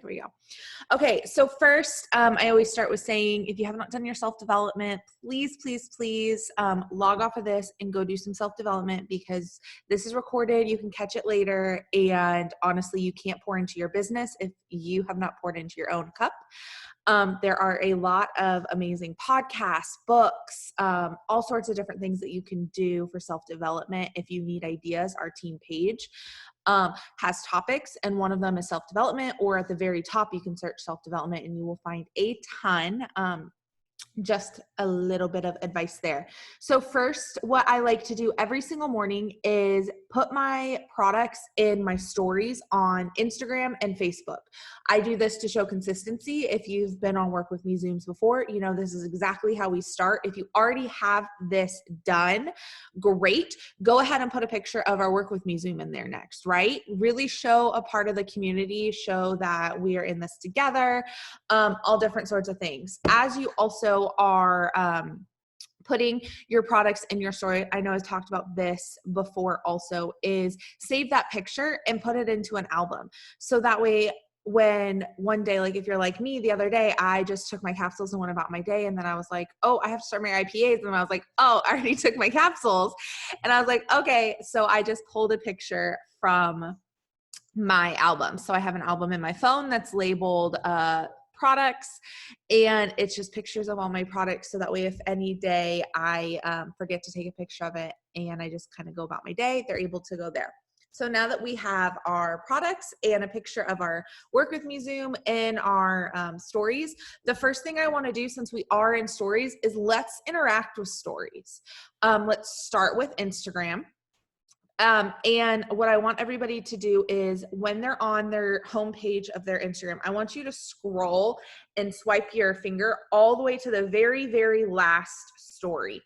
here we go. Okay, so first, I always start with saying, if you have not done your self-development, please, please, please log off of this and go do some self-development, because this is recorded. You can catch it later. And honestly, you can't pour into your business if you have not poured into your own cup. There are a lot of amazing podcasts, books, all sorts of different things that you can do for self-development. If you need ideas, our team page has topics, and one of them is self-development, or at the very top, you can search self-development and you will find a ton. Just a little bit of advice there. So first, what I like to do every single morning is put my products in my stories on Instagram and Facebook. I do this to show consistency. If you've been on Work With Me Zooms before, you know this is exactly how we start. If you already have this done, great. Go ahead and put a picture of our Work With Me Zoom in there next, right? Really show a part of the community, show that we are in this together, all different sorts of things. As you also are putting your products in your story, I know I've talked about this before also, is save that picture and put it into an album. So that way, when one day, like if you're like me, the other day, I just took my capsules and went about my day. And then I was like, oh, I have to start my IPAs. And I was like, oh, I already took my capsules. And I was like, okay. So I just pulled a picture from my album. So I have an album in my phone that's labeled products, and it's just pictures of all my products. So that way, if any day I forget to take a picture of it and I just kind of go about my day, they're able to go there. So now that we have our products and a picture of our Work With Me Zoom in our stories, the first thing I want to do, since we are in stories, is let's interact with stories. Let's start with Instagram. And what I want everybody to do is, when they're on their homepage of their Instagram, I want you to scroll and swipe your finger all the way to the very, very last story.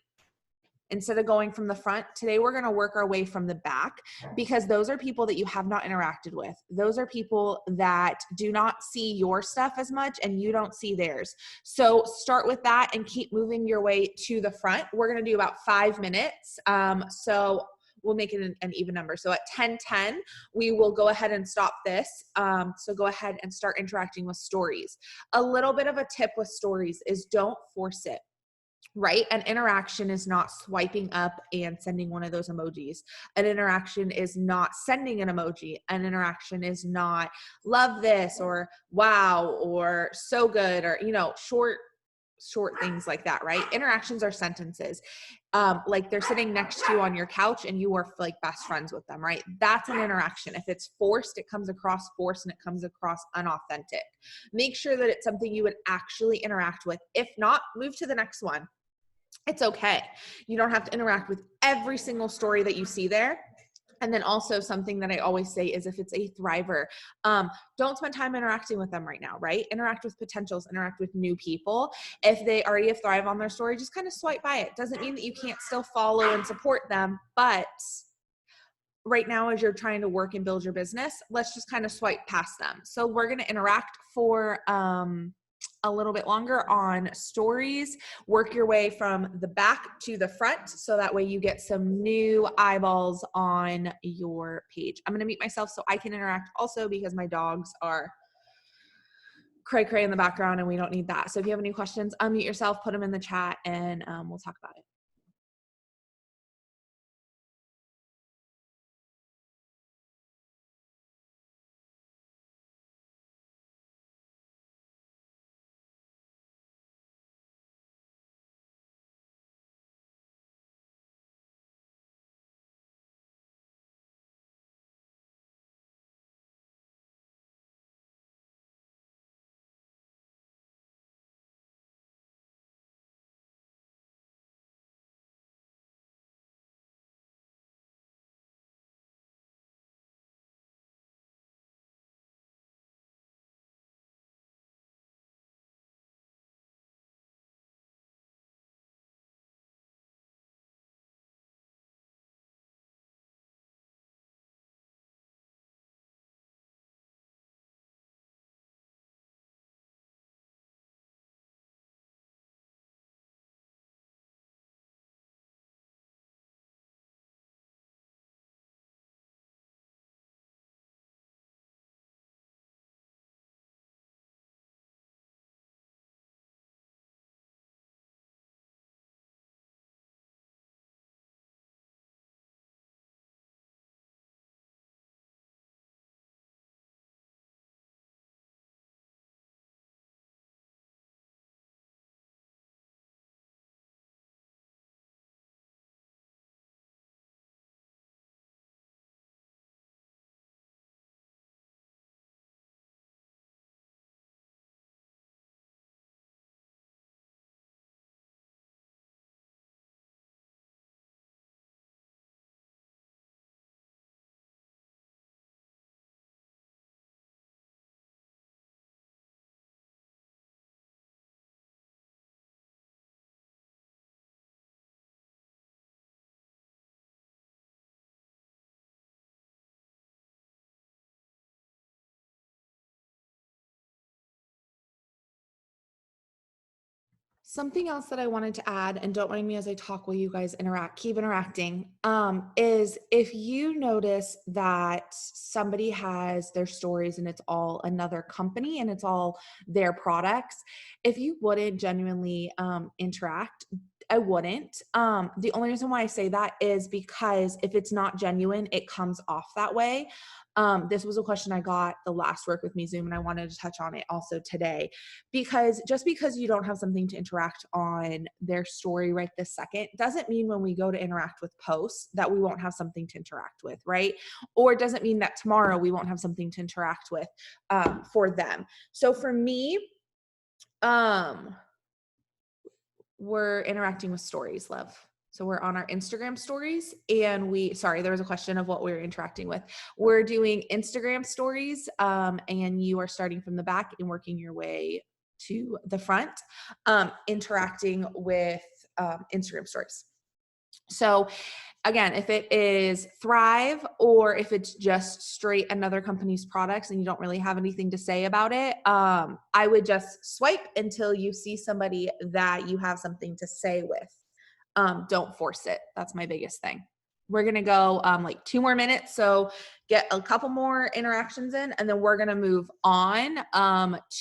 Instead of going from the front, today we're going to work our way from the back, because those are people that you have not interacted with. Those are people that do not see your stuff as much and you don't see theirs. So start with that and keep moving your way to the front. We're going to do about 5 minutes. So we'll make it an even number. So at 10:10, we will go ahead and stop this. So go ahead and start interacting with stories. A little bit of a tip with stories is don't force it. Right? An interaction is not swiping up and sending one of those emojis. An interaction is not sending an emoji. An interaction is not love this or wow or so good, or, you know, short things like that, right? Interactions are sentences. Like they're sitting next to you on your couch and you are like best friends with them, right? That's an interaction. If it's forced, it comes across forced and it comes across unauthentic. Make sure that it's something you would actually interact with. If not, move to the next one. It's okay. You don't have to interact with every single story that you see there. And then also, something that I always say is, if it's a thriver, don't spend time interacting with them right now, right? Interact with potentials, interact with new people. If they already have thrive on their story, just kind of swipe by it. Doesn't mean that you can't still follow and support them, but right now, as you're trying to work and build your business, let's just kind of swipe past them. So we're going to interact for a little bit longer on stories. Work your way from the back to the front, so that way you get some new eyeballs on your page. I'm going to mute myself so I can interact also, because my dogs are cray cray in the background and we don't need that. So if you have any questions, unmute yourself, put them in the chat, and we'll talk about it. Something else that I wanted to add, and don't mind me as I talk while you guys keep interacting, is if you notice that somebody has their stories and it's all another company and it's all their products, if you wouldn't genuinely interact, I wouldn't. The only reason why I say that is because if it's not genuine, it comes off that way. This was a question I got the last Work With Me Zoom, and I wanted to touch on it also today. Because just because you don't have something to interact on their story right this second doesn't mean when we go to interact with posts that we won't have something to interact with, right? Or it doesn't mean that tomorrow we won't have something to interact with for them. So for me, we're interacting with stories, love. So we're on our Instagram stories and sorry, there was a question of what we were interacting with. We're doing Instagram stories and you are starting from the back and working your way to the front, interacting with Instagram stories. So again, if it is Thrive or if it's just straight another company's products and you don't really have anything to say about it, I would just swipe until you see somebody that you have something to say with. Don't force it. That's my biggest thing. We're going to go like 2 more minutes. So get a couple more interactions in, and then we're going to move on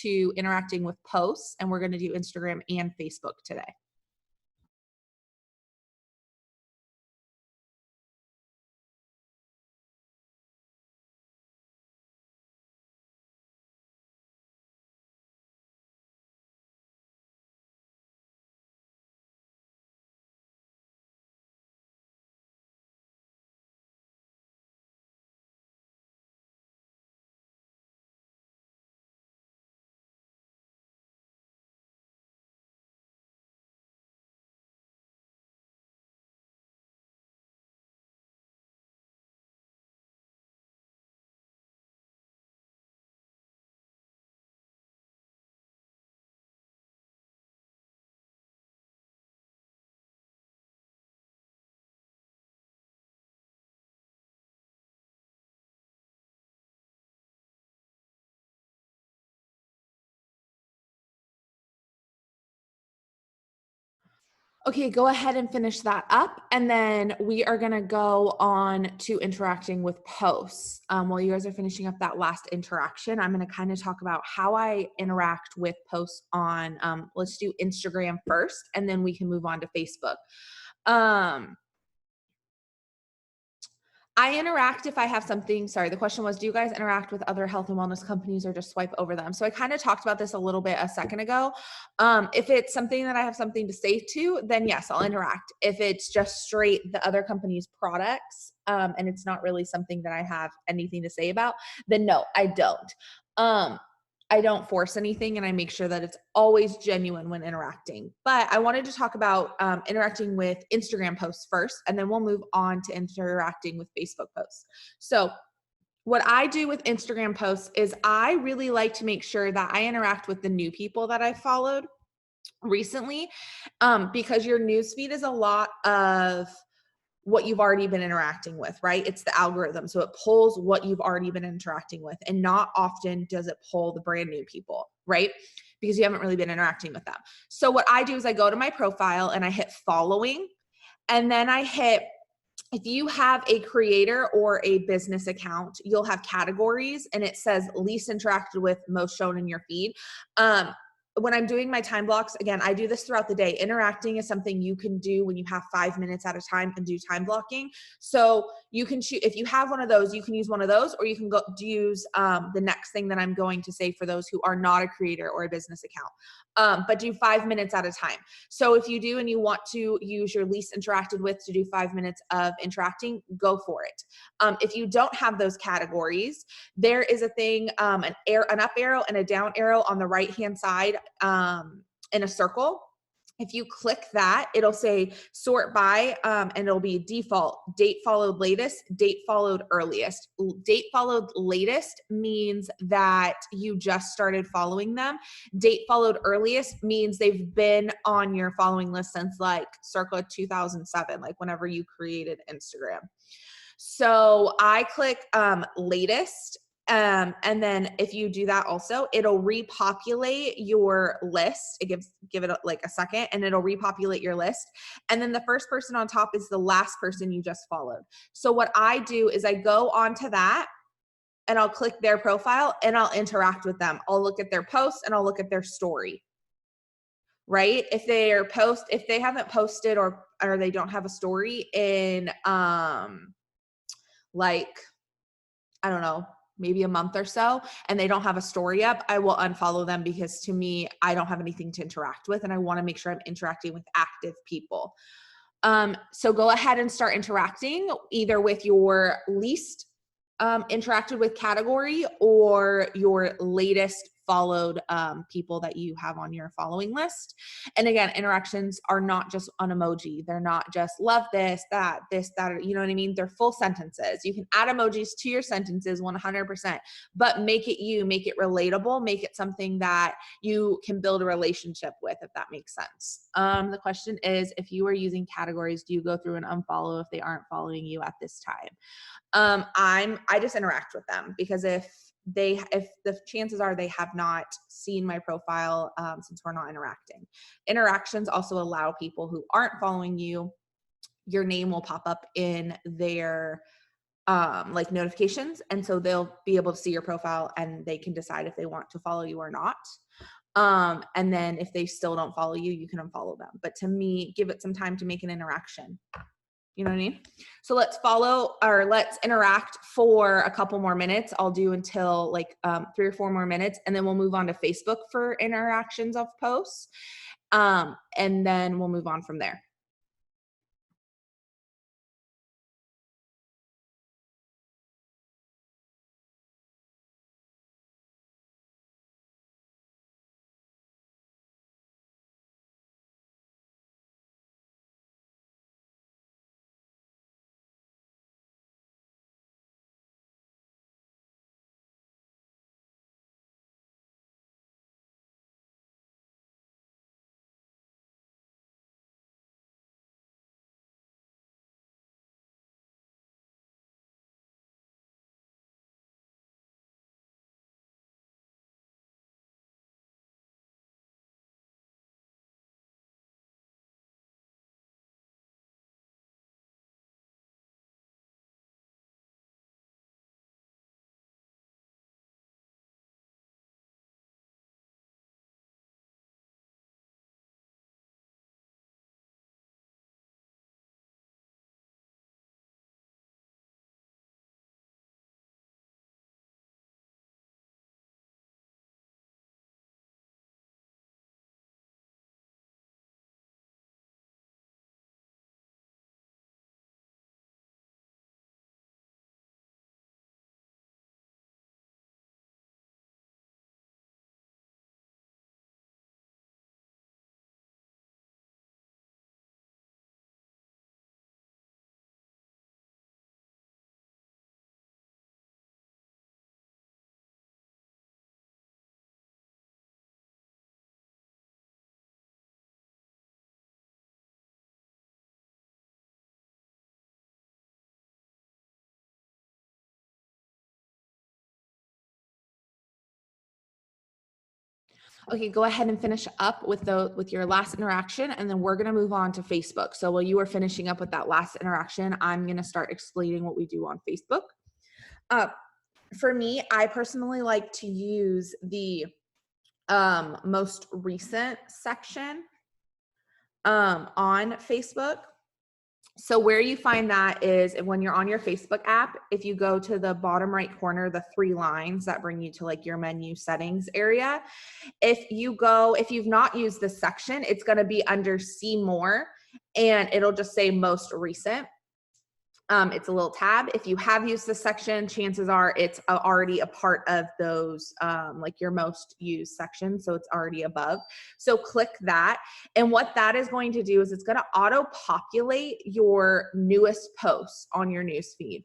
to interacting with posts, and we're going to do Instagram and Facebook today. Okay, go ahead and finish that up. And then we are going to go on to interacting with posts. While you guys are finishing up that last interaction, I'm going to kind of talk about how I interact with posts on, let's do Instagram first, and then we can move on to Facebook. I interact if I have something, sorry, the question was, do you guys interact with other health and wellness companies or just swipe over them? So I kind of talked about this a little bit a second ago. If it's something that I have something to say to, then yes, I'll interact. If it's just straight the other company's products, and it's not really something that I have anything to say about, then no, I don't. I don't force anything, and I make sure that it's always genuine when interacting. But I wanted to talk about interacting with Instagram posts first, and then we'll move on to interacting with Facebook posts. So what I do with Instagram posts is I really like to make sure that I interact with the new people that I followed recently, because your newsfeed is a lot of what you've already been interacting with, right? It's the algorithm. So it pulls what you've already been interacting with, and not often does it pull the brand new people, right? Because you haven't really been interacting with them. So what I do is I go to my profile and I hit following, and then I hit, if you have a creator or a business account, you'll have categories and it says least interacted with, most shown in your feed. When I'm doing my time blocks, again, I do this throughout the day. Interacting is something you can do when you have 5 minutes at a time and do time blocking. So you can choose, if you have one of those, you can use one of those, or you can go use the next thing that I'm going to say for those who are not a creator or a business account. But do 5 minutes at a time. So if you do and you want to use your least interacted with to do 5 minutes of interacting, go for it. If you don't have those categories, there is a thing, an up arrow and a down arrow on the right-hand side in a circle. If you click that, it'll say sort by, and it'll be default, date followed latest, date followed earliest. Date followed latest means that you just started following them. Date followed earliest means they've been on your following list since like circa 2007, like whenever you created Instagram. So I click latest, And then if you do that also, it'll repopulate your list. Give it like a second and it'll repopulate your list. And then the first person on top is the last person you just followed. So what I do is I go onto that and I'll click their profile and I'll interact with them. I'll look at their posts and I'll look at their story. Right? If they haven't posted or they don't have a story in like, I don't know, maybe a month or so, and they don't have a story up, I will unfollow them because to me, I don't have anything to interact with and I want to make sure I'm interacting with active people. So go ahead and start interacting either with your least interacted with category or your latest followed people that you have on your following list. And again, interactions are not just an emoji. They're not just love this, that, you know what I mean? They're full sentences. You can add emojis to your sentences 100%, but make it make it relatable, make it something that you can build a relationship with, if that makes sense. The question is, if you are using categories, do you go through and unfollow if they aren't following you at this time? I just interact with them because if the chances are they have not seen my profile since we're not interacting. Interactions also allow people who aren't following you, your name will pop up in their like notifications, and so they'll be able to see your profile and they can decide if they want to follow you or not. And then if they still don't follow you, you can unfollow them. But to me, give it some time to make an interaction. You know what I mean? So let's interact for a couple more minutes. I'll do until like 3 or 4 more minutes, and then we'll move on to Facebook for interactions of posts. And then we'll move on from there. Okay, go ahead and finish up with your last interaction, and then we're gonna move on to Facebook. So while you are finishing up with that last interaction, I'm gonna start explaining what we do on Facebook. For me, I personally like to use the most recent section on Facebook. So where you find that is when you're on your Facebook app, if you go to the bottom right corner, the 3 lines that bring you to like your menu settings area. If you've not used this section, it's going to be under See More and it'll just say Most Recent. It's a little tab. If you have used this section, chances are it's already a part of those, like your most used section. So it's already above. So click that. And what that is going to do is it's going to auto populate your newest posts on your news feed.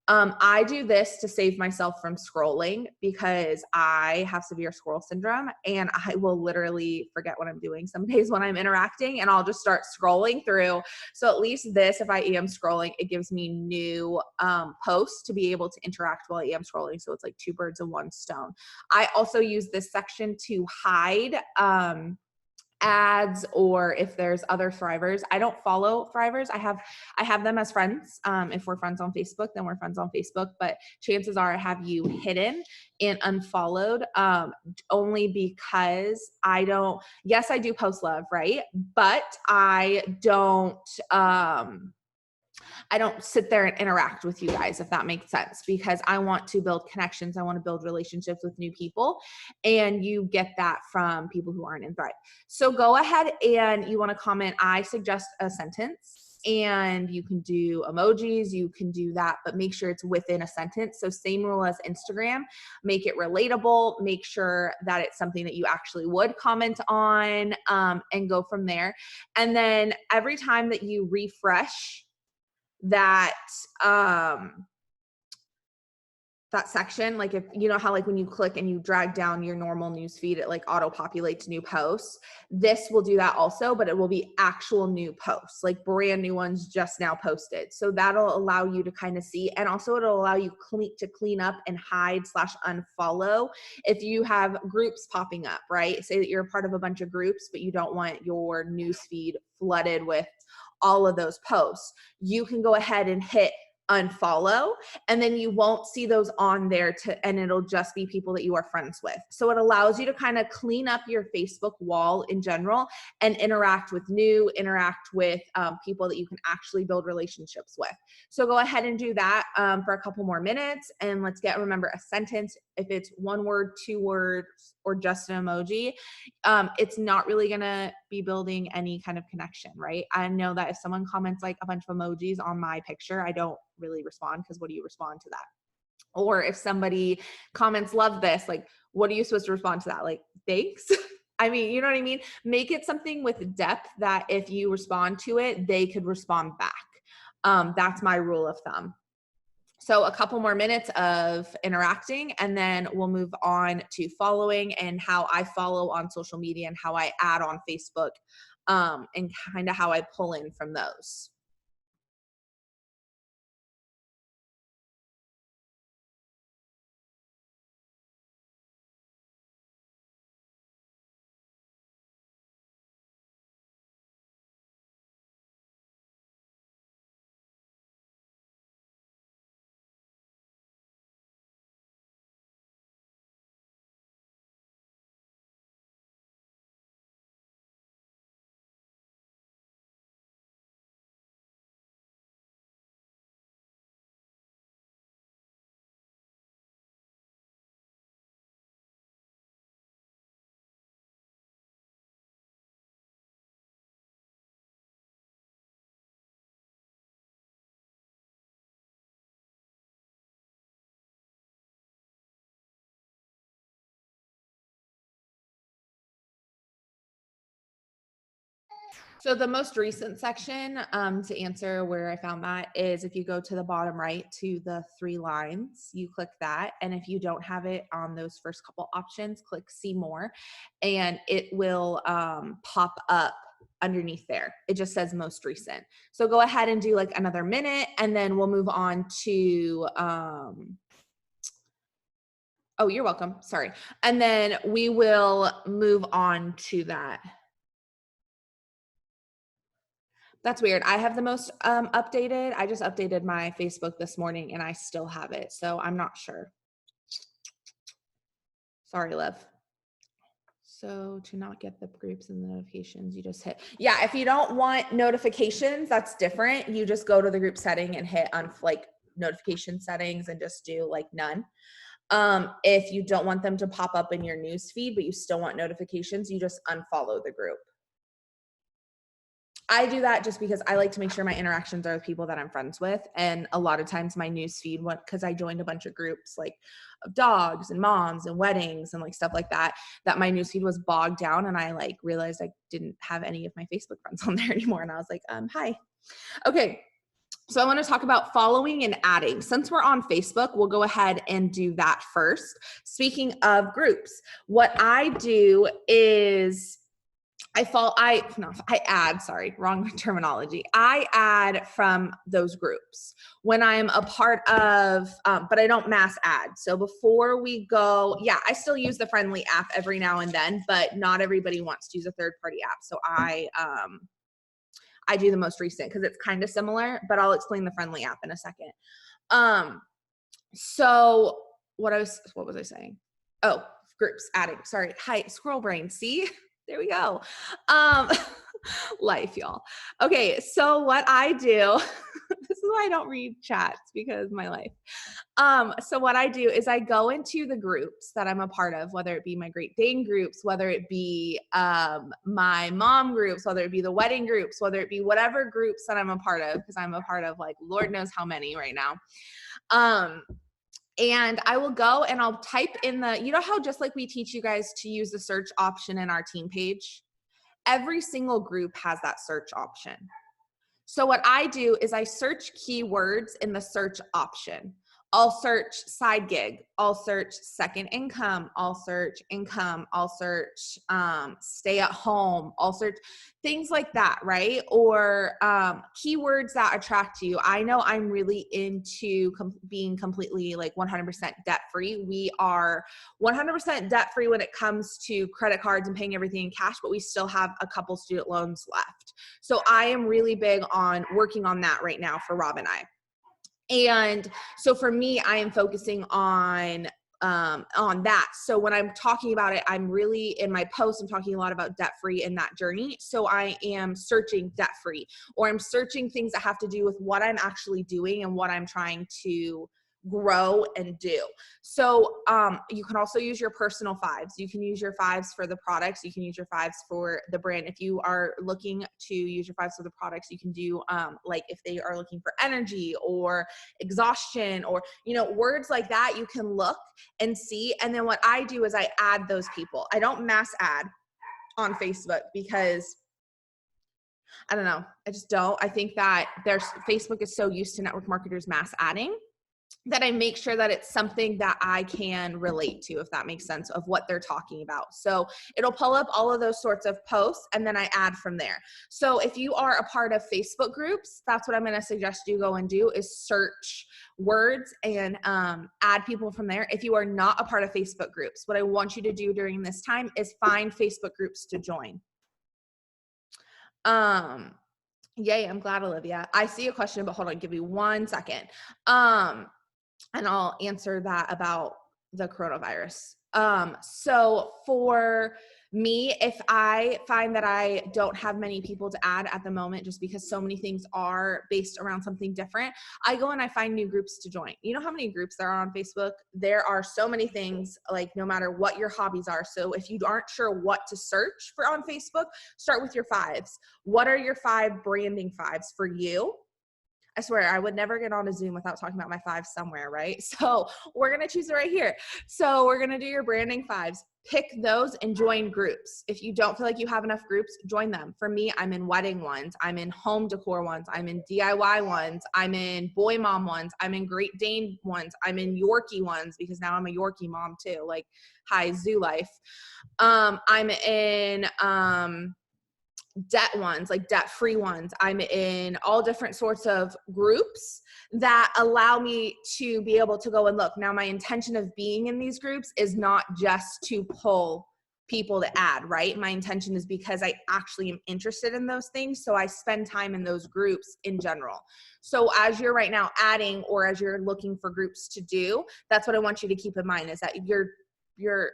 I do this to save myself from scrolling because I have severe scroll syndrome and I will literally forget what I'm doing some days when I'm interacting and I'll just start scrolling through. So at least this, if I am scrolling, it gives me new posts to be able to interact while I am scrolling. So it's like two birds with one stone. I also use this section to hide ads, or if there's other thrivers. I don't follow thrivers. I have them as friends. If we're friends on Facebook, then we're friends on Facebook, but chances are I have you hidden and unfollowed, only because yes, I do post love, right? But I don't sit there and interact with you guys, if that makes sense, because I want to build connections. I want to build relationships with new people. And you get that from people who aren't in Thrive. So go ahead and you want to comment. I suggest a sentence. And you can do emojis, you can do that, but make sure it's within a sentence. So same rule as Instagram, make it relatable, make sure that it's something that you actually would comment on, and go from there. And then every time that you refresh that that section, like if you know how like when you click and you drag down your normal news feed, it like auto populates new posts. This will do that also, but it will be actual new posts, like brand new ones just now posted. So that'll allow you to kind of see, and also it'll allow you to clean up and hide / unfollow if you have groups popping up, right? Say that you're a part of a bunch of groups, but you don't want your news feed flooded with all of those posts. You can go ahead and hit unfollow, and then you won't see those on there and it'll just be people that you are friends with. So it allows you to kind of clean up your Facebook wall in general and interact with people that you can actually build relationships with. So go ahead and do that for a couple more minutes, and remember a sentence. If it's one word, two words, or just an emoji, it's not really gonna be building any kind of connection, right? I know that if someone comments like a bunch of emojis on my picture, I don't really respond, because what do you respond to that? Or if somebody comments love this, like what are you supposed to respond to that? Like thanks. I mean, you know what I mean? Make it something with depth that if you respond to it, they could respond back. That's my rule of thumb. So a couple more minutes of interacting, and then we'll move on to following and how I follow on social media and how I add on Facebook, and kind of how I pull in from those. So the most recent section, to answer where I found that, is if you go to the bottom right to the 3 lines, you click that. And if you don't have it on those first couple options, click see more, and it will pop up underneath there. It just says most recent. So go ahead and do like another minute, and then we'll move on to, oh, you're welcome. Sorry. And then we will move on to that. That's weird. I have the most updated. I just updated my Facebook this morning and I still have it. So I'm not sure. Sorry, Liv. So to not get the groups and the notifications, you just hit. Yeah, if you don't want notifications, that's different. You just go to the group setting and hit on like notification settings and just do like none. If you don't want them to pop up in your news feed, but you still want notifications, you just unfollow the group. I do that just because I like to make sure my interactions are with people that I'm friends with. And a lot of times my news feed went, because I joined a bunch of groups like of dogs and moms and weddings and like stuff like that, that my news feed was bogged down. And I like realized I didn't have any of my Facebook friends on there anymore. And I was like, hi. Okay. So I want to talk about following and adding. Since we're on Facebook, we'll go ahead and do that first. Speaking of groups, what I do is I add, sorry, wrong terminology. I add from those groups when I'm a part of, but I don't mass add. So before we go, yeah, I still use the Friendly app every now and then, but not everybody wants to use a third-party app. So I do the most recent because it's kind of similar, but I'll explain the Friendly app in a second. So what was I saying? Oh, groups, adding, sorry. Hi, squirrel brain. See, there we go. Life, y'all. Okay. So what I do, this is why I don't read chats, because my life. So what I do is I go into the groups that I'm a part of, whether it be my Great Dane groups, whether it be my mom groups, whether it be the wedding groups, whether it be whatever groups that I'm a part of, because I'm a part of like Lord knows how many right now. And I will go and I'll type in you know how just like we teach you guys to use the search option in our team page? Every single group has that search option. So what I do is I search keywords in the search option. I'll search side gig. I'll search second income. I'll search income. I'll search stay at home. I'll search things like that, right? Or keywords that attract you. I know I'm really into being completely like 100% debt free. We are 100% debt free when it comes to credit cards and paying everything in cash, but we still have a couple student loans left. So I am really big on working on that right now for Rob and I. And so for me, I am focusing on that. So when I'm talking about it, I'm really in my post, I'm talking a lot about debt free in that journey. So I am searching debt free, or I'm searching things that have to do with what I'm actually doing and what I'm trying to grow and do. So you can also use your personal fives. You can use your fives for the products. You can use your fives for the brand. If you are looking to use your fives for the products, you can do like if they are looking for energy or exhaustion or, you know, words like that, you can look and see. And then what I do is I add those people. I don't mass add on Facebook because I don't know. I just don't. I think that Facebook is so used to network marketers mass adding that I make sure that it's something that I can relate to, if that makes sense, of what they're talking about. So it'll pull up all of those sorts of posts and then I add from there. So if you are a part of Facebook groups, that's what I'm going to suggest you go and do is search words and add people from there. If you are not a part of Facebook groups, what I want you to do during this time is find Facebook groups to join. Yay, I'm glad, Olivia. I see a question, but hold on, give me 1 second. And I'll answer that about the coronavirus. So for me, if I find that I don't have many people to add at the moment, just because so many things are based around something different, I go and I find new groups to join. You know how many groups there are on Facebook? There are so many things, like no matter what your hobbies are. So if you aren't sure what to search for on Facebook, start with your fives. What are your 5 branding fives for you? I swear I would never get on a Zoom without talking about my 5 somewhere, right? So we're going to choose it right here. So we're going to do your branding 5s. Pick those and join groups. If you don't feel like you have enough groups, join them. For me, I'm in wedding ones. I'm in home decor ones. I'm in DIY ones. I'm in boy mom ones. I'm in Great Dane ones. I'm in Yorkie ones because now I'm a Yorkie mom too. Like, hi, zoo life. I'm in, debt ones, like debt free ones. I'm in all different sorts of groups that allow me to be able to go and look. Now, my intention of being in these groups is not just to pull people to add, right? My intention is because I actually am interested in those things. So I spend time in those groups in general. So as you're right now adding, or as you're looking for groups to do, that's what I want you to keep in mind, is that your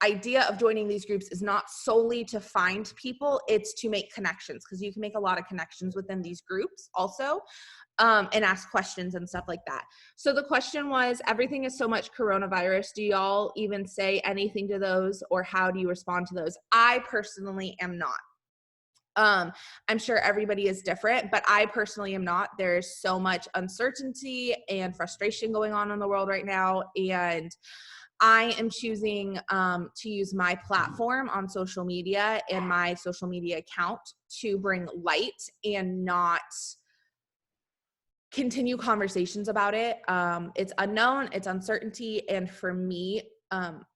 idea of joining these groups is not solely to find people, it's to make connections, because you can make a lot of connections within these groups also, and ask questions and stuff like that. So the question was, everything is so much coronavirus. Do y'all even say anything to those, or how do you respond to those? I personally am not. I'm sure everybody is different, but I personally am not. There's so much uncertainty and frustration going on in the world right now, and I am choosing to use my platform on social media and my social media account to bring light and not continue conversations about it. It's unknown, it's uncertainty. And for me,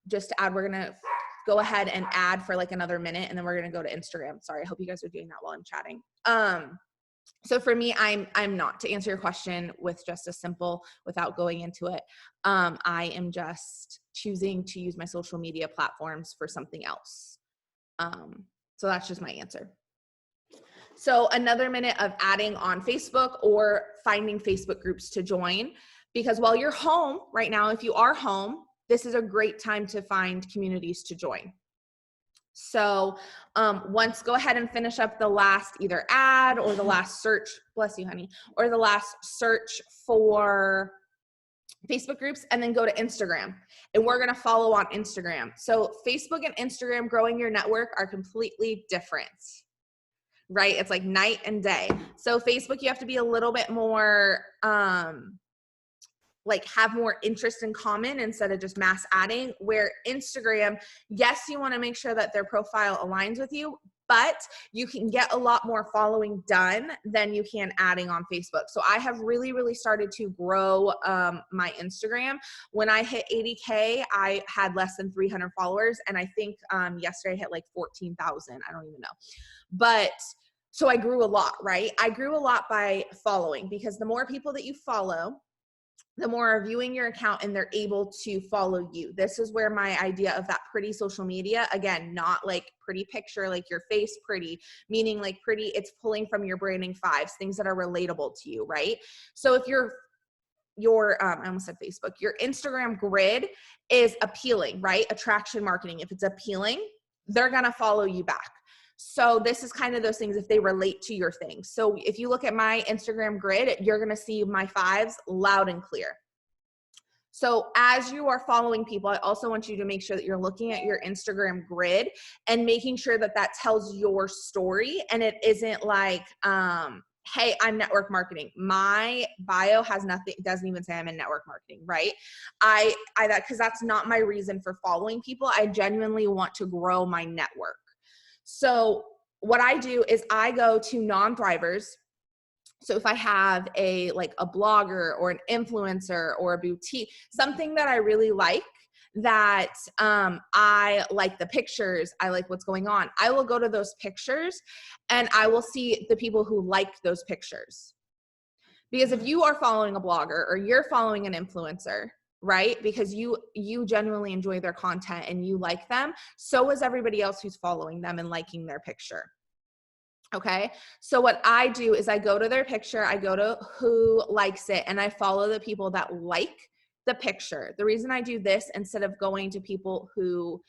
just to add, we're going to go ahead and add for like another minute, and then we're going to go to Instagram. Sorry. I hope you guys are doing that while I'm chatting. So for me, I'm not, to answer your question with just a simple, without going into it. I am just choosing to use my social media platforms for something else. So that's just my answer. So another minute of adding on Facebook or finding Facebook groups to join, because while you're home right now, if you are home, this is a great time to find communities to join. So once, go ahead and finish up the last either ad or the last search, bless you, honey, or the last search for Facebook groups, and then go to Instagram. And we're going to follow on Instagram. So Facebook and Instagram, growing your network, are completely different, right? It's like night and day. So Facebook, you have to be a little bit more, like have more interest in common instead of just mass adding. Where Instagram, yes, you want to make sure that their profile aligns with you, but you can get a lot more following done than you can adding on Facebook. So I have really started to grow my Instagram. When I hit 80K, I had less than 300 followers. And I think yesterday I hit like 14,000. I don't even know. But so I grew a lot, right? I grew a lot by following, because the more people that you follow, the more are viewing your account and they're able to follow you. This is where my idea of that pretty social media, again, not like pretty picture, like your face pretty, meaning like pretty, it's pulling from your branding fives, things that are relatable to you, right? So if your I almost said Facebook, your Instagram grid is appealing, right? Attraction marketing. If it's appealing, they're going to follow you back. So this is kind of those things if they relate to your things. So if you look at my Instagram grid, you're going to see my fives loud and clear. So as you are following people, I also want you to make sure that you're looking at your Instagram grid and making sure that that tells your story, and it isn't like, hey, I'm network marketing. My bio has nothing, doesn't even say I'm in network marketing, right? Because that's not my reason for following people. I genuinely want to grow my network. So what I do is I go to non-thrivers. So if I have a blogger or an influencer or a boutique, something that I really like, that I like the pictures, I like what's going on, I will go to those pictures and I will see the people who like those pictures. Because if you are following a blogger or you're following an influencer, right, because you genuinely enjoy their content and you like them, so is everybody else who's following them and liking their picture. Okay. So what I do is I go to their picture, I go to who likes it, and I follow the people that like the picture. The reason I do this instead of going to people who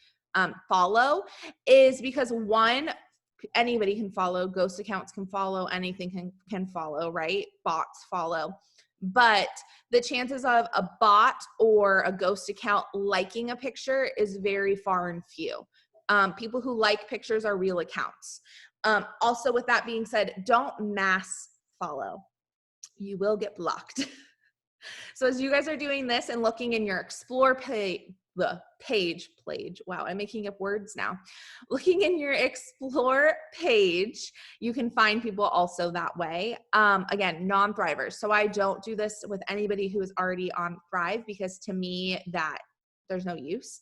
follow is because, one, anybody can follow, ghost accounts can follow, anything can follow, right? Bots follow. But the chances of a bot or a ghost account liking a picture is very far and few. People who like pictures are real accounts. Also, with that being said, don't mass follow. You will get blocked. So as you guys are doing this and looking in your explore page, wow, I'm making up words now. Looking in your explore page, you can find people also that way. Again, non-thrivers. So I don't do this with anybody who is already on Thrive, because to me that there's no use.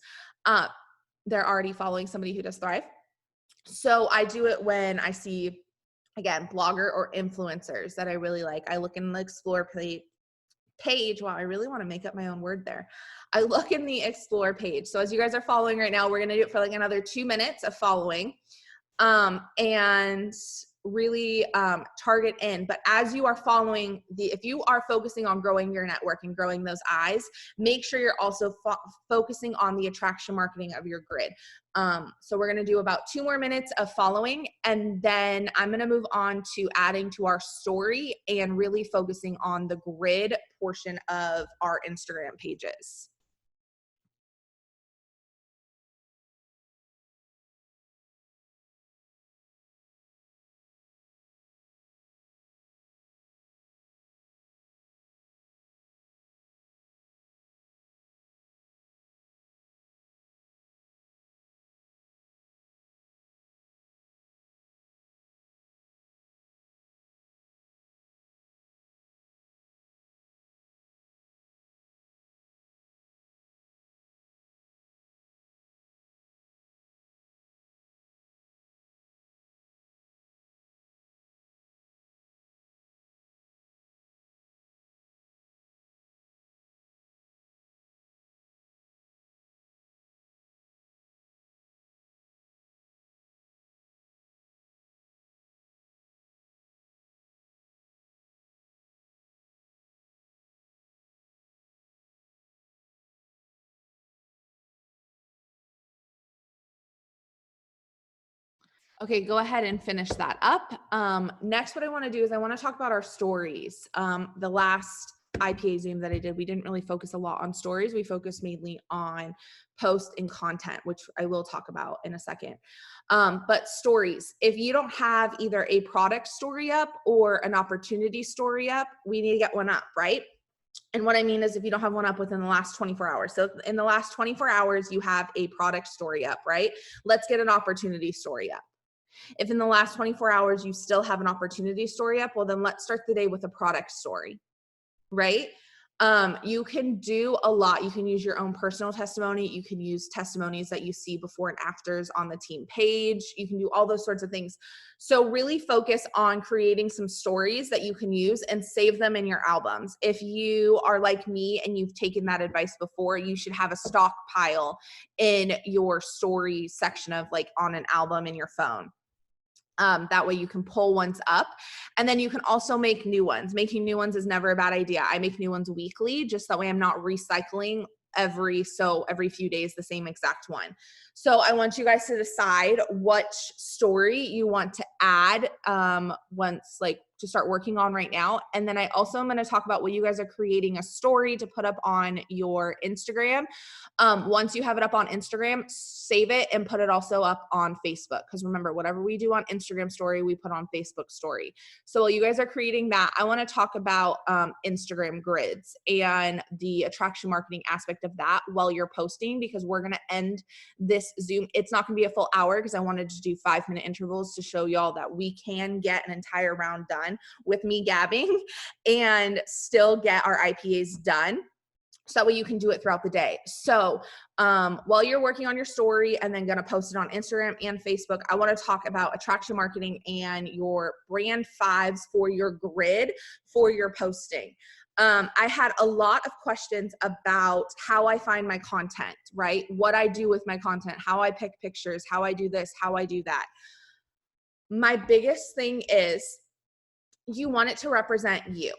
They're already following somebody who does Thrive. So I do it when I see, again, blogger or influencers that I really like. I look in the explore page. Wow, I really want to make up my own word there. I look in the explore page. So as you guys are following right now, we're going to do it for like another 2 minutes of following, and really target in. But as you are following if you are focusing on growing your network and growing those eyes, make sure you're also focusing on the attraction marketing of your grid. So we're going to do about 2 more minutes of following, and then I'm going to move on to adding to our story and really focusing on the grid portion of our Instagram pages. Okay, go ahead and finish that up. Next, what I want to do is I want to talk about our stories. The last IPA Zoom that I did, we didn't really focus a lot on stories. We focused mainly on post and content, which I will talk about in a second. But stories, if you don't have either a product story up or an opportunity story up, we need to get one up, right? And what I mean is if you don't have one up within the last 24 hours. So in the last 24 hours, you have a product story up, right? Let's get an opportunity story up. If in the last 24 hours you still have an opportunity story up, well, then let's start the day with a product story, right? You can do a lot. You can use your own personal testimony. You can use testimonies that you see before and afters on the team page. You can do all those sorts of things. So really focus on creating some stories that you can use and save them in your albums. If you are like me and you've taken that advice before, you should have a stockpile in your story section of like on an album in your phone. That way you can pull ones up, and then you can also make new ones. Making new ones is never a bad idea. I make new ones weekly, just that way I'm not recycling every few days the same exact one. So I want you guys to decide which story you want to add once like to start working on right now. And then I also am going to talk about what you guys are creating a story to put up on your Instagram. Once you have it up on Instagram, save it and put it also up on Facebook. Because remember, whatever we do on Instagram story, we put on Facebook story. So while you guys are creating that, I want to talk about Instagram grids and the attraction marketing aspect of that while you're posting, because we're going to end this Zoom. It's not going to be a full hour because I wanted to do 5-minute intervals to show y'all that we can get an entire round done with me gabbing and still get our IPAs done. So that way you can do it throughout the day. So while you're working on your story and then going to post it on Instagram and Facebook, I want to talk about attraction marketing and your brand fives for your grid for your posting. I had a lot of questions about how I find my content, right? What I do with my content, how I pick pictures, how I do this, how I do that. My biggest thing is you want it to represent you.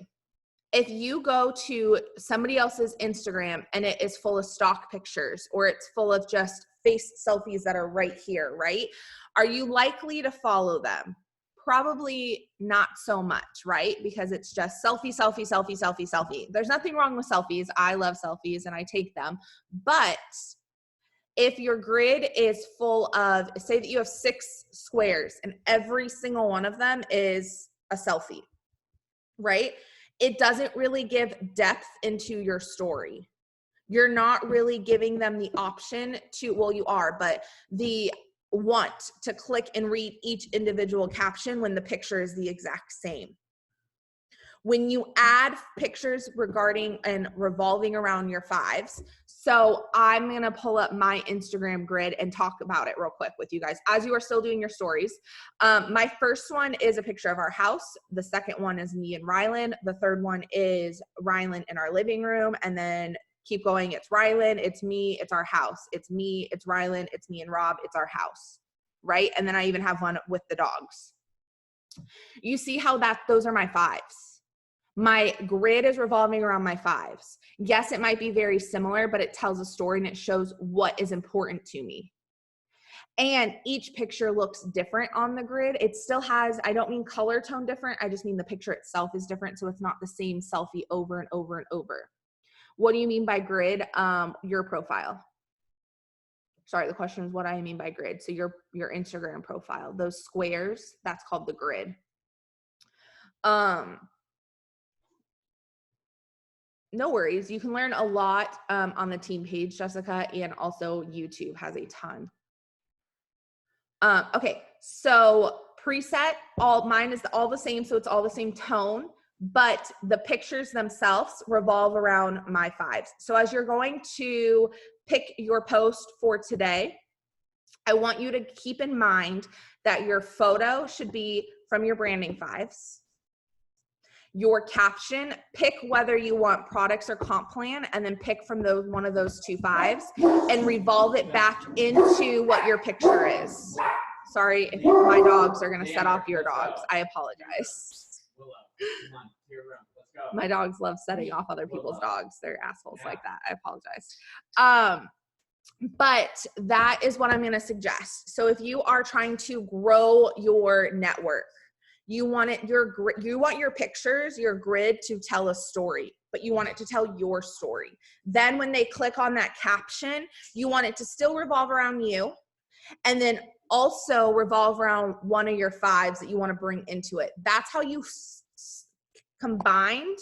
If you go to somebody else's Instagram and it is full of stock pictures or it's full of just face selfies that are right here, right? Are you likely to follow them? Probably not so much, right? Because it's just selfie, selfie, selfie, selfie, selfie. There's nothing wrong with selfies. I love selfies and I take them. But if your grid is full of, say that you have 6 squares and every single one of them is a selfie, right? It doesn't really give depth into your story. You're not really giving them the option to, well, you are, but the want to click and read each individual caption when the picture is the exact same. When you add pictures regarding and revolving around your fives, so I'm going to pull up my Instagram grid and talk about it real quick with you guys as you are still doing your stories. My first one is a picture of our house. The second one is me and Rylan. The third one is Rylan in our living room. And then keep going. It's Rylan, it's me, it's our house. It's me, it's Rylan, it's me and Rob, it's our house, right? And then I even have one with the dogs. You see how those are my fives. My grid is revolving around my fives. Yes, it might be very similar, but it tells a story and it shows what is important to me. And each picture looks different on the grid. It still has, I don't mean color tone different, I just mean the picture itself is different, so it's not the same selfie over and over and over. What do you mean by grid? Your profile. Sorry, the question is what I mean by grid. So your Instagram profile, those squares, that's called the grid. No worries. You can learn a lot on the team page, Jessica, and also YouTube has a ton. Okay, so preset, mine is all the same, so it's all the same tone, but the pictures themselves revolve around my fives. So as you're going to pick your post for today, I want you to keep in mind that your photo should be from your branding fives. Your caption, pick whether you want products or comp plan, and then pick from one of those 2 fives and revolve it back into what your picture is. Sorry if my dogs are going to set off your dogs. I apologize. My dogs love setting off other people's dogs. They're assholes like that. I apologize. But that is what I'm going to suggest. So if you are trying to grow your network, you want your pictures, your grid to tell a story, but you want it to tell your story. Then when they click on that caption, you want it to still revolve around you, and then also revolve around one of your fives that you want to bring into it. That's how you combined.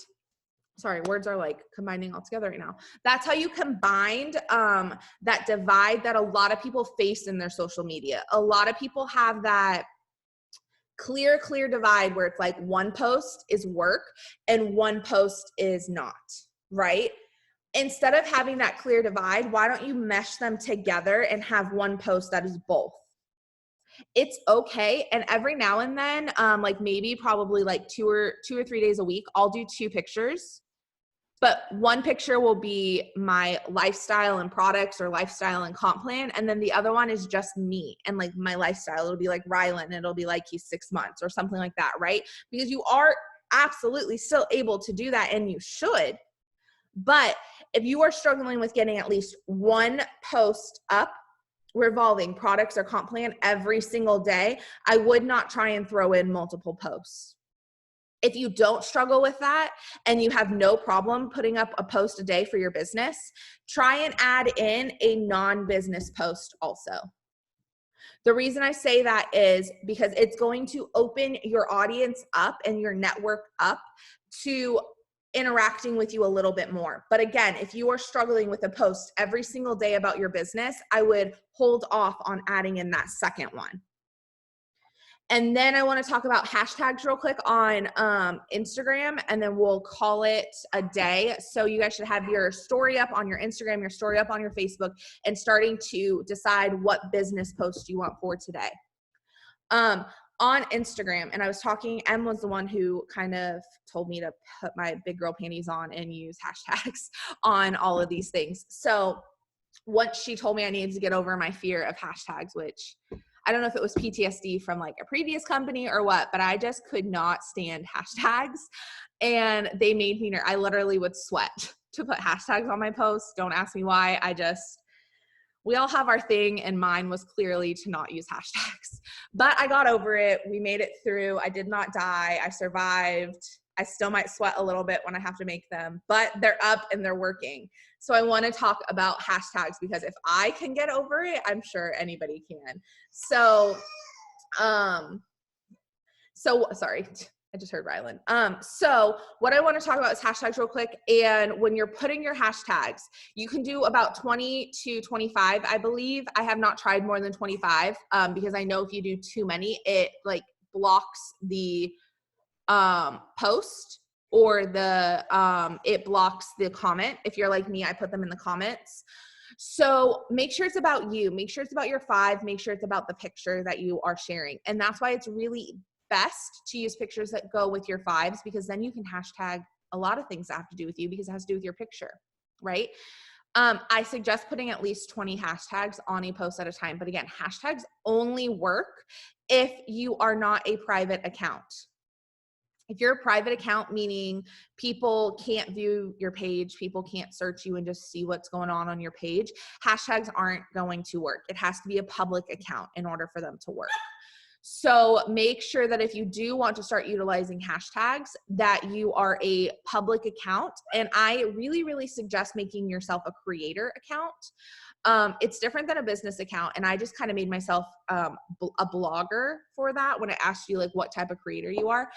Sorry, words are like combining all together right now. That's how you combined that divide that a lot of people face in their social media. A lot of people have that clear divide where it's like one post is work and one post is not, right? Instead of having that clear divide, why don't you mesh them together and have one post that is both? It's okay. And every now and then, like maybe probably like two or 3 days a week, I'll do 2 pictures. But one picture will be my lifestyle and products or lifestyle and comp plan. And then the other one is just me and like my lifestyle. It'll be like Rylan and it'll be like he's 6 months or something like that, right? Because you are absolutely still able to do that and you should. But if you are struggling with getting at least one post up revolving products or comp plan every single day, I would not try and throw in multiple posts. If you don't struggle with that and you have no problem putting up a post a day for your business, try and add in a non-business post also. The reason I say that is because it's going to open your audience up and your network up to interacting with you a little bit more. But again, if you are struggling with a post every single day about your business, I would hold off on adding in that second one. And then I want to talk about hashtags real quick on Instagram, and then we'll call it a day. So you guys should have your story up on your Instagram, your story up on your Facebook, and starting to decide what business post you want for today. On Instagram, and I was talking, Em was the one who kind of told me to put my big girl panties on and use hashtags on all of these things. So once she told me I needed to get over my fear of hashtags, which I don't know if it was PTSD from like a previous company or what, but I just could not stand hashtags. And they made me, I literally would sweat to put hashtags on my posts. Don't ask me why. We all have our thing, and mine was clearly to not use hashtags. But I got over it. We made it through. I did not die. I survived. I still might sweat a little bit when I have to make them, but they're up and they're working. So I want to talk about hashtags because if I can get over it, I'm sure anybody can. So sorry. I just heard Rylan. So what I want to talk about is hashtags real quick. And when you're putting your hashtags, you can do about 20 to 25, I believe. I have not tried more than 25 because I know if you do too many, it like blocks the post or it blocks the comment. If you're like me, I put them in the comments. So make sure it's about you. Make sure it's about your 5. Make sure it's about the picture that you are sharing. And that's why it's really best to use pictures that go with your 5s, because then you can hashtag a lot of things that have to do with you because it has to do with your picture, right? I suggest putting at least 20 hashtags on a post at a time. But again, hashtags only work if you are not a private account. If you're a private account, meaning people can't view your page, people can't search you and just see what's going on your page, hashtags aren't going to work. It has to be a public account in order for them to work. So make sure that if you do want to start utilizing hashtags, that you are a public account. And I really, really suggest making yourself a creator account. It's different than a business account. And I just kind of made myself a blogger for that when I asked you like what type of creator you are.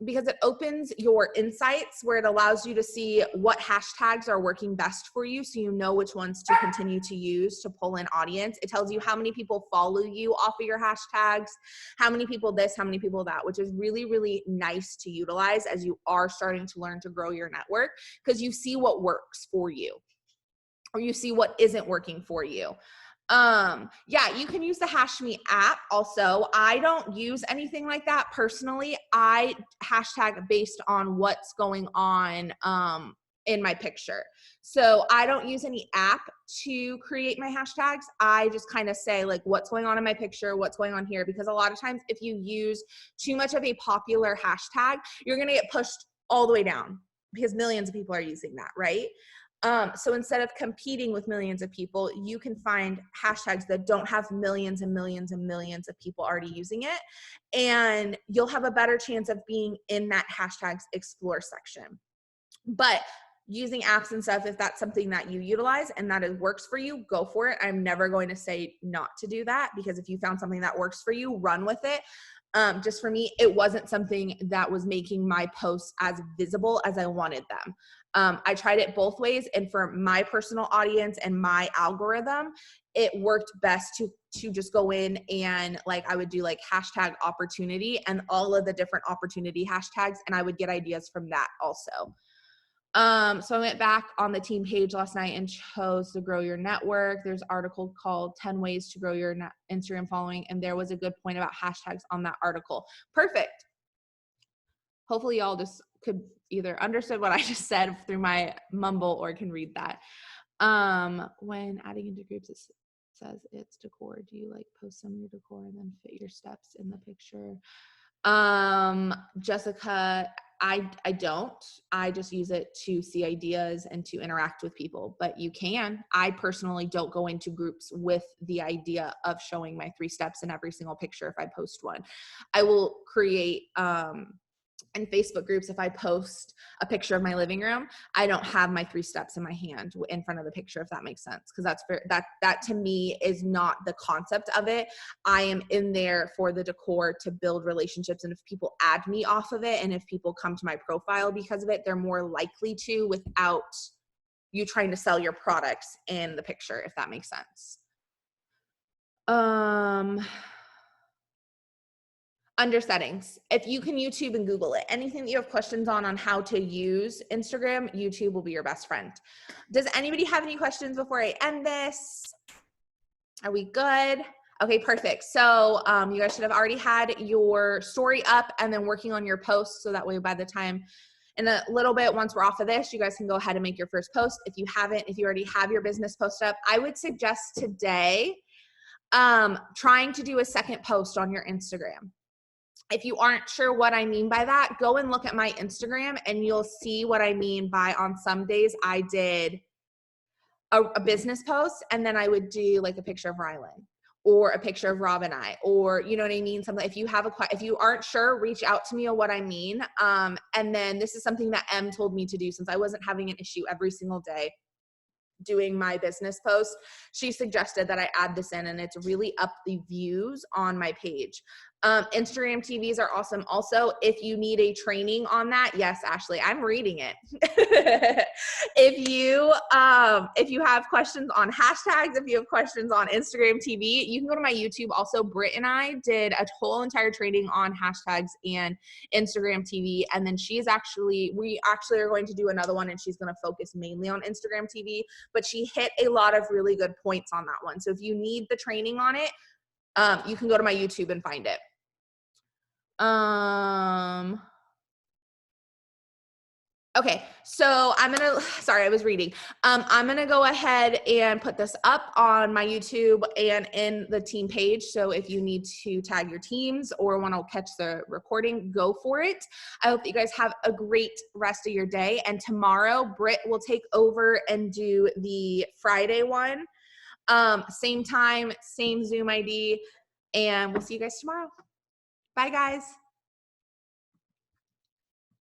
Because it opens your insights where it allows you to see what hashtags are working best for you, so you know which ones to continue to use to pull in audience. It tells you how many people follow you off of your hashtags, how many people this, how many people that, which is really, really nice to utilize as you are starting to learn to grow your network, because you see what works for you or you see what isn't working for you. Yeah, you can use the HashMe app also. I don't use anything like that personally. I hashtag based on what's going on in my picture. So I don't use any app to create my hashtags. I just kind of say like what's going on in my picture, what's going on here, because a lot of times if you use too much of a popular hashtag, you're going to get pushed all the way down because millions of people are using that, right? So instead of competing with millions of people, you can find hashtags that don't have millions and millions and millions of people already using it. And you'll have a better chance of being in that hashtags explore section. But using apps and stuff, if that's something that you utilize and that it works for you, go for it. I'm never going to say not to do that, because if you found something that works for you, run with it. Just for me, it wasn't something that was making my posts as visible as I wanted them. I tried it both ways, and for my personal audience and my algorithm, it worked best to just go in and like I would do like hashtag opportunity and all of the different opportunity hashtags, and I would get ideas from that also. So I went back on the team page last night and chose to grow your network. There's an article called 10 ways to grow your Instagram following. And there was a good point about hashtags on that article. Perfect. Hopefully y'all just could either understood what I just said through my mumble or can read that. When adding into groups, it says it's decor. Do you like post some of your decor and then fit your steps in the picture? Jessica, I don't. I just use it to see ideas and to interact with people, but you can. I personally don't go into groups with the idea of showing my 3 steps in every single picture if I post one. I will create, in Facebook groups, if I post a picture of my living room, I don't have my 3 steps in my hand in front of the picture, if that makes sense. Because that to me is not the concept of it. I am in there for the decor to build relationships. And if people add me off of it, and if people come to my profile because of it, they're more likely to without you trying to sell your products in the picture, if that makes sense. Under settings, if you can YouTube and Google it, anything that you have questions on how to use Instagram, YouTube will be your best friend. Does anybody have any questions before I end this? Are we good? Okay, perfect. So you guys should have already had your story up and then working on your posts. So that way by the time in a little bit, once we're off of this, you guys can go ahead and make your first post. If you haven't, if you already have your business post up, I would suggest today trying to do a second post on your Instagram. If you aren't sure what I mean by that, go and look at my Instagram and you'll see what I mean by on some days I did a business post and then I would do like a picture of Rylan or a picture of Rob and I, or you know what I mean? Something, if you aren't sure, reach out to me on what I mean. And then this is something that Em told me to do since I wasn't having an issue every single day doing my business post. She suggested that I add this in and it's really up the views on my page. Instagram TVs are awesome. Also, if you need a training on that, yes, Ashley, I'm reading it. If you have questions on hashtags, if you have questions on Instagram TV, you can go to my YouTube. Also, Britt and I did a whole entire training on hashtags and Instagram TV. And then we actually are going to do another one and she's going to focus mainly on Instagram TV, but she hit a lot of really good points on that one. So if you need the training on it, you can go to my YouTube and find it. Okay, so sorry, I was reading. I'm gonna go ahead and put this up on my YouTube and in the team page. So if you need to tag your teams or want to catch the recording, go for it. I hope that you guys have a great rest of your day. And tomorrow, Britt will take over and do the Friday one. Same time, same Zoom ID, and we'll see you guys tomorrow. Bye, guys.